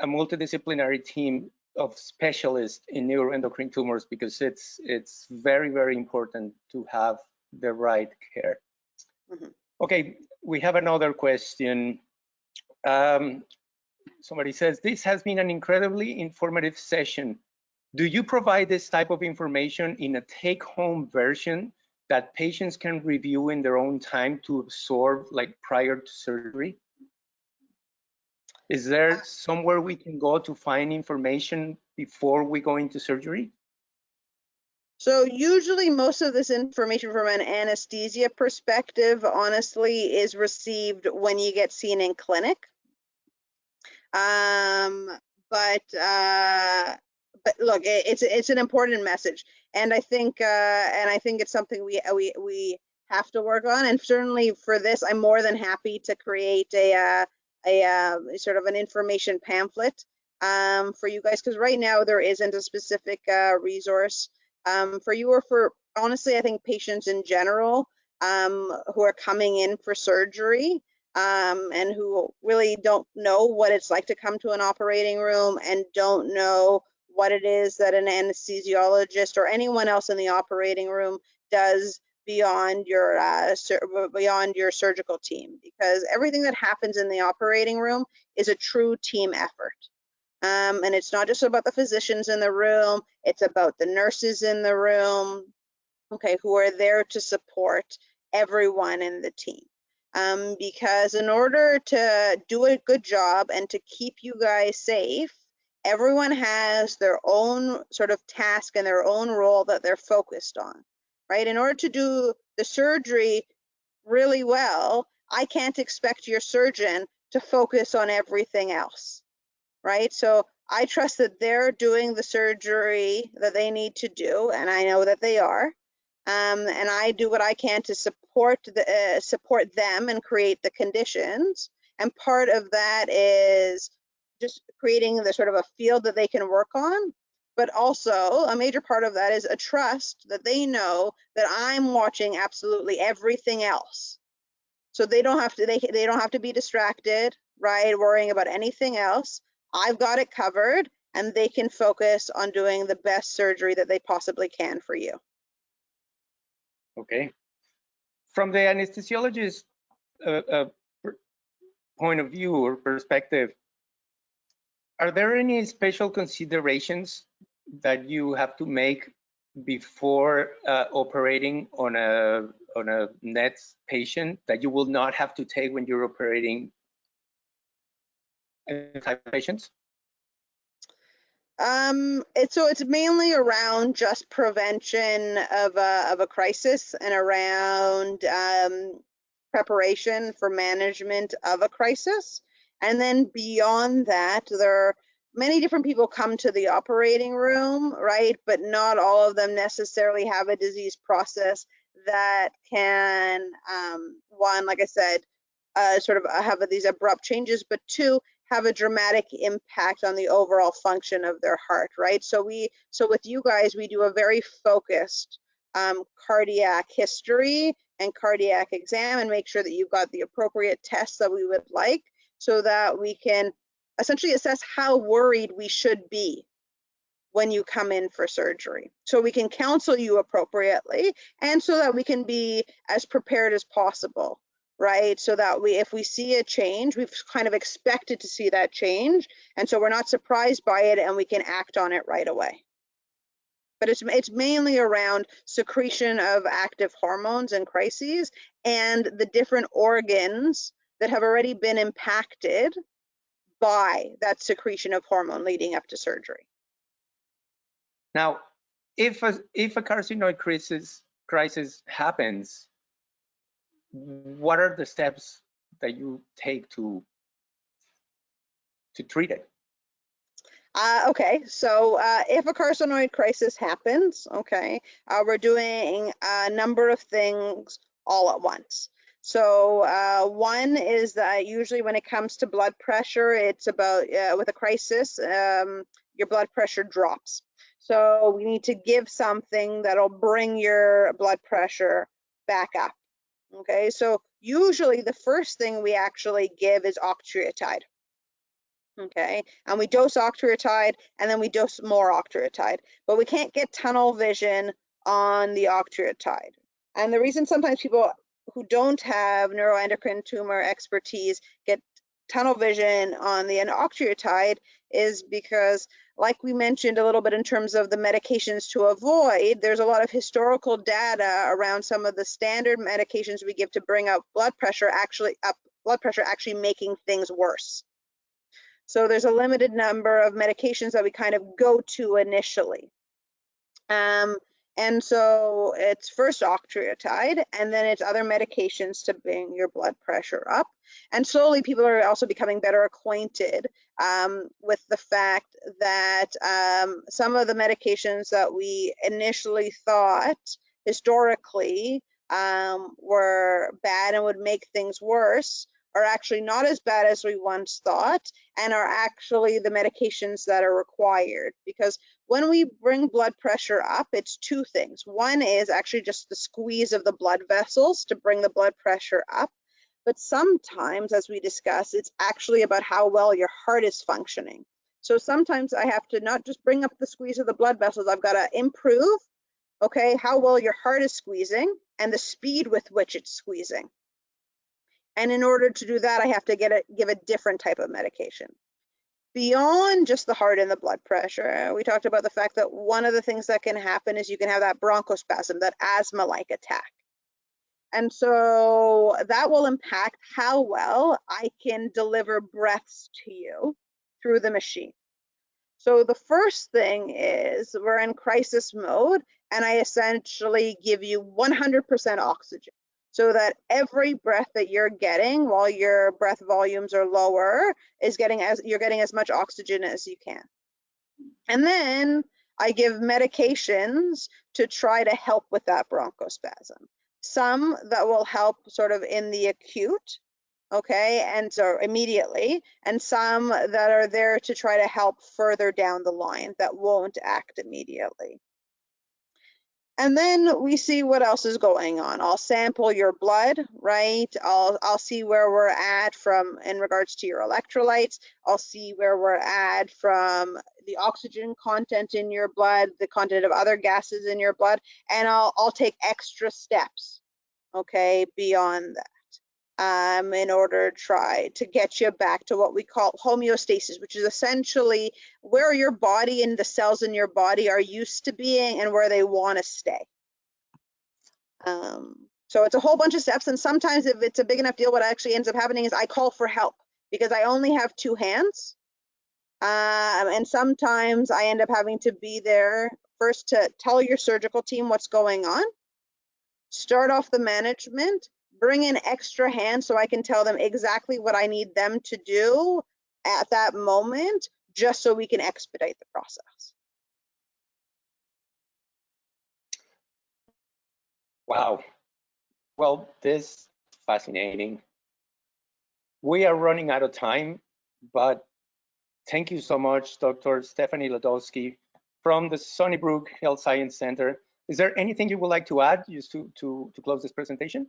a multidisciplinary team of specialists in neuroendocrine tumors, because it's very, very important to have the right care. Mm-hmm. Okay, we have another question. Somebody says, this has been an incredibly informative session. Do you provide this type of information in a take-home version that patients can review in their own time to absorb, like prior to surgery? Is there somewhere we can go to find information before we go into surgery? So usually most of this information from an anesthesia perspective, honestly, is received when you get seen in clinic. But look, it's an important message, and I think it's something we have to work on. And certainly for this, I'm more than happy to create a sort of an information pamphlet for you guys, because right now there isn't a specific resource for you, or for, honestly, I think patients in general who are coming in for surgery. And who really don't know what it's like to come to an operating room and don't know what it is that an anesthesiologist or anyone else in the operating room does beyond your surgical team, because everything that happens in the operating room is a true team effort. And it's not just about the physicians in the room, it's about the nurses in the room, okay, who are there to support everyone in the team. Because in order to do a good job and to keep you guys safe, everyone has their own sort of task and their own role that they're focused on, right? In order to do the surgery really well, I can't expect your surgeon to focus on everything else, right? So I trust that they're doing the surgery that they need to do, and I know that they are. And I do what I can to support them and create the conditions. And part of that is just creating the sort of a field that they can work on. But also a major part of that is a trust that they know that I'm watching absolutely everything else. So they don't have to be distracted, right? Worrying about anything else. I've got it covered, and they can focus on doing the best surgery that they possibly can for you. Okay. From the anesthesiologist point of view or perspective, are there any special considerations that you have to make before operating on a NETS patient that you will not have to take when you're operating type of patients? It's mainly around just prevention of a crisis and around preparation for management of a crisis. And then beyond that, there are many different people come to the operating room, right? But not all of them necessarily have a disease process that can, one, like I said, sort of have these abrupt changes, but two, have a dramatic impact on the overall function of their heart, right? So with you guys, we do a very focused cardiac history and cardiac exam and make sure that you've got the appropriate tests that we would like, so that we can essentially assess how worried we should be when you come in for surgery. So we can counsel you appropriately, and so that we can be as prepared as possible, right? So that if we see a change, we've kind of expected to see that change, and so we're not surprised by it, and we can act on it right away. But it's mainly around secretion of active hormones and crises, and the different organs that have already been impacted by that secretion of hormone leading up to surgery. Now, if a carcinoid crisis happens, what are the steps that you take to treat it? Okay, so if a carcinoid crisis happens, okay, we're doing a number of things all at once. So one is that usually when it comes to blood pressure, it's about, with a crisis, your blood pressure drops. So we need to give something that'll bring your blood pressure back up. Okay, so usually the first thing we actually give is octreotide. Okay, and we dose octreotide and then we dose more octreotide, but we can't get tunnel vision on the octreotide. And the reason sometimes people who don't have neuroendocrine tumor expertise get tunnel vision on the octreotide is because, like we mentioned a little bit in terms of the medications to avoid, there's a lot of historical data around some of the standard medications we give to bring up blood pressure actually making things worse. So there's a limited number of medications that we kind of go to initially. And so it's first octreotide, and then it's other medications to bring your blood pressure up. And slowly people are also becoming better acquainted with the fact that some of the medications that we initially thought historically were bad and would make things worse are actually not as bad as we once thought, and are actually the medications that are required. Because when we bring blood pressure up, it's two things. One is actually just the squeeze of the blood vessels to bring the blood pressure up. But sometimes, as we discussed, it's actually about how well your heart is functioning. So sometimes I have to not just bring up the squeeze of the blood vessels, I've got to improve, okay, how well your heart is squeezing and the speed with which it's squeezing. And in order to do that, I have to give a different type of medication. Beyond just the heart and the blood pressure, we talked about the fact that one of the things that can happen is you can have that bronchospasm, that asthma-like attack. And so that will impact how well I can deliver breaths to you through the machine. So the first thing is we're in crisis mode, and I essentially give you 100% oxygen, so that every breath that you're getting while your breath volumes are lower is you're getting as much oxygen as you can. And then I give medications to try to help with that bronchospasm. Some that will help sort of in the acute, okay, and so immediately, and some that are there to try to help further down the line that won't act immediately. And then we see what else is going on. I'll sample your blood, right? I'll see where we're at in regards to your electrolytes. I'll see where we're at from the oxygen content in your blood, the content of other gases in your blood, and I'll take extra steps, okay, beyond that. In order to try to get you back to what we call homeostasis, which is essentially where your body and the cells in your body are used to being and where they want to stay. So it's a whole bunch of steps, and sometimes if it's a big enough deal, what actually ends up happening is I call for help because I only have two hands. And sometimes I end up having to be there first to tell your surgical team what's going on, start off the management, bring in extra hands so I can tell them exactly what I need them to do at that moment, just so we can expedite the process. Wow. Well, this is fascinating. We are running out of time, but thank you so much, Dr. Stephanie Ladowski from the Sunnybrook Health Science Center. Is there anything you would like to add just to close this presentation?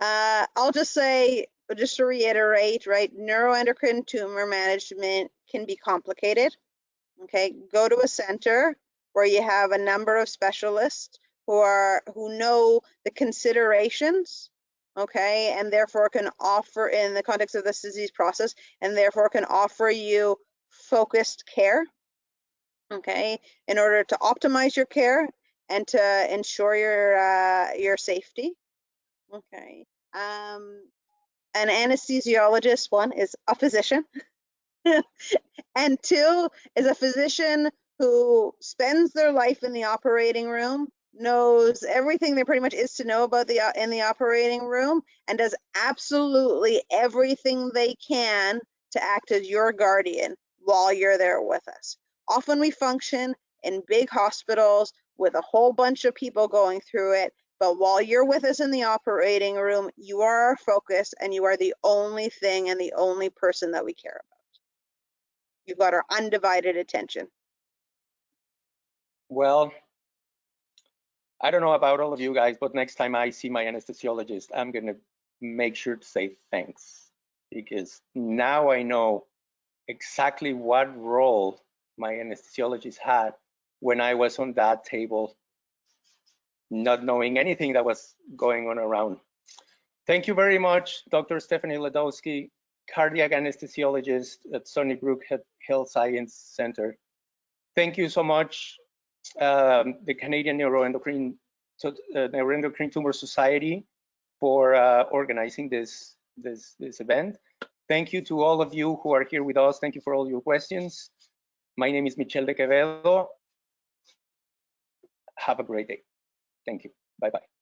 I'll just say, just to reiterate, right, neuroendocrine tumor management can be complicated. Okay, go to a center where you have a number of specialists who know the considerations, okay, and therefore can offer in the context of this disease process, and therefore can offer you focused care, okay, in order to optimize your care and to ensure your safety. Okay. an anesthesiologist, one, is a physician, and two, is a physician who spends their life in the operating room, knows everything there pretty much is to know about in the operating room, and does absolutely everything they can to act as your guardian while you're there with us. Often we function in big hospitals with a whole bunch of people going through it, but while you're with us in the operating room, you are our focus and you are the only thing and the only person that we care about. You've got our undivided attention. Well, I don't know about all of you guys, but next time I see my anesthesiologist, I'm going to make sure to say thanks, because now I know exactly what role my anesthesiologist had when I was on that table, not knowing anything that was going on around. Thank you very much, Dr. Stephanie Ladowski, cardiac anesthesiologist at Sunnybrook Health Science Center. Thank you so much, the Canadian Neuroendocrine Tumor Society, for organizing this event. Thank you to all of you who are here with us. Thank you for all your questions. My name is Michel DeQuevedo. Have a great day. Thank you. Bye-bye.